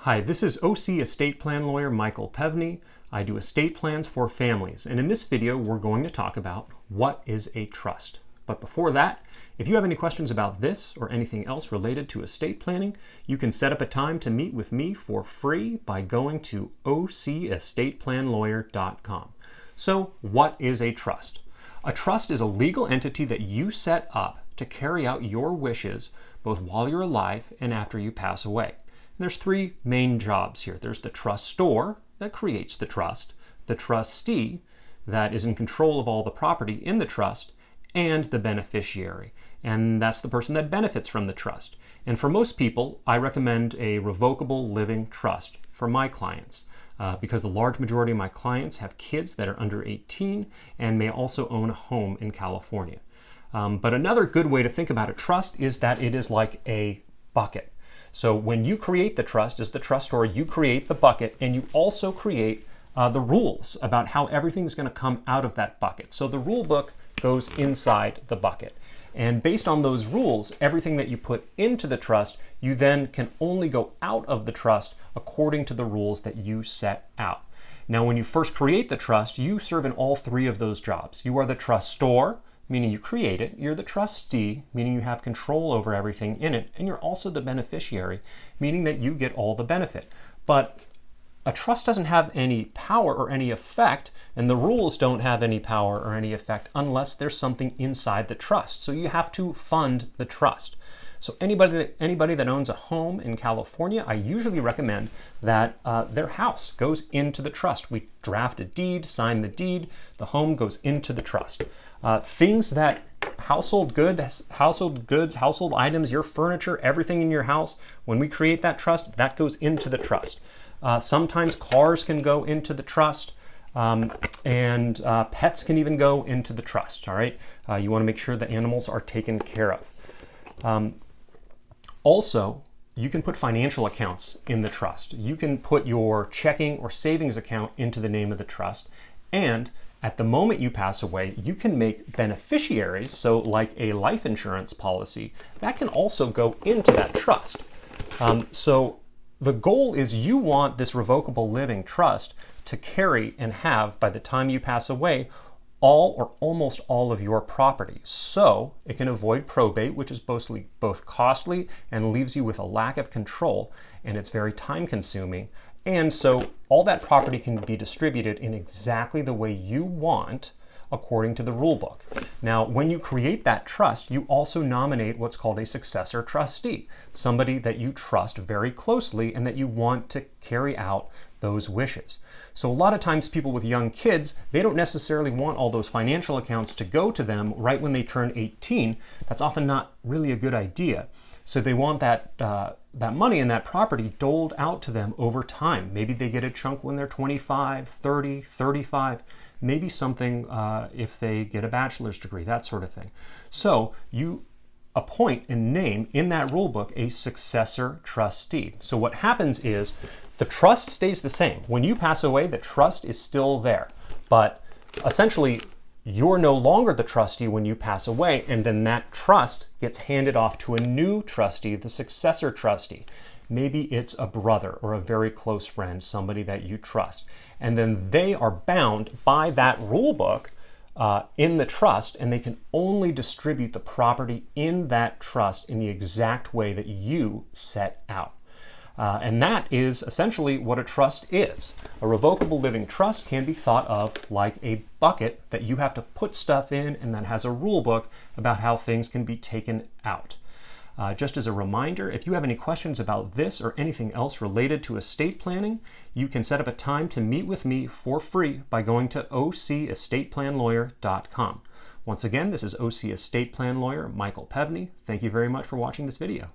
Hi, this is OC estate plan lawyer Michael Pevney. I do estate plans for families, and in this video we're going to talk about what is a trust. But before that, if you have any questions about this or anything else related to estate planning, you can set up a time to meet with me for free by going to ocestateplanlawyer.com. So, what is a trust? A trust is a legal entity that you set up to carry out your wishes both while you're alive and after you pass away. There's three main jobs here. There's the trustor that creates the trust, the trustee that is in control of all the property in the trust, and the beneficiary. And that's the person that benefits from the trust. And for most people, I recommend a revocable living trust for my clients because the large majority of my clients have kids that are under 18 and may also own a home in California. But another good way to think about a trust is that it is like a bucket. So when you create the trust as the trustor, you create the bucket and you also create the rules about how everything's going to come out of that bucket. So the rule book goes inside the bucket. And based on those rules, everything that you put into the trust, you then can only go out of the trust according to the rules that you set out. Now, when you first create the trust, you serve in all three of those jobs. You are the trustor, meaning you create it. You're the trustee, meaning you have control over everything in it. And you're also the beneficiary, meaning that you get all the benefit. But a trust doesn't have any power or any effect, and the rules don't have any power or any effect unless there's something inside the trust. So you have to fund the trust. So anybody that owns a home in California, I usually recommend that their house goes into the trust. We draft a deed, sign the deed, the home goes into the trust. Things that household goods, household items, your furniture, everything in your house, when we create that trust, that goes into the trust. Sometimes cars can go into the trust, and pets can even go into the trust, all right? You want to make sure the animals are taken care of. Also, you can put financial accounts in the trust. You can put your checking or savings account into the name of the trust, and at the moment you pass away, you can make beneficiaries, so like a life insurance policy, that can also go into that trust. So the goal is you want this revocable living trust to carry and have, by the time you pass away, all or almost all of your property. So it can avoid probate, which is both costly and leaves you with a lack of control, and it's very time consuming. And so all that property can be distributed in exactly the way you want according to the rule book. Now, when you create that trust, you also nominate what's called a successor trustee, somebody that you trust very closely and that you want to carry out those wishes. So a lot of times people with young kids, they don't necessarily want all those financial accounts to go to them right when they turn 18. That's often not really a good idea. So they want that money and that property doled out to them over time. Maybe they get a chunk when they're 25, 30, 35, maybe something if they get a bachelor's degree, that sort of thing. So you appoint and name in that rule book a successor trustee. So what happens is the trust stays the same. When you pass away, the trust is still there. But essentially, you're no longer the trustee when you pass away, and then that trust gets handed off to a new trustee, the successor trustee. Maybe it's a brother or a very close friend, somebody that you trust. And then they are bound by that rule book in the trust, and they can only distribute the property in that trust in the exact way that you set out. And that is essentially what a trust is. A revocable living trust can be thought of like a bucket that you have to put stuff in and that has a rule book about how things can be taken out. Just as a reminder, if you have any questions about this or anything else related to estate planning, you can set up a time to meet with me for free by going to ocestateplanlawyer.com. Once again, this is OC Estate Plan Lawyer Michael Pevney. Thank you very much for watching this video.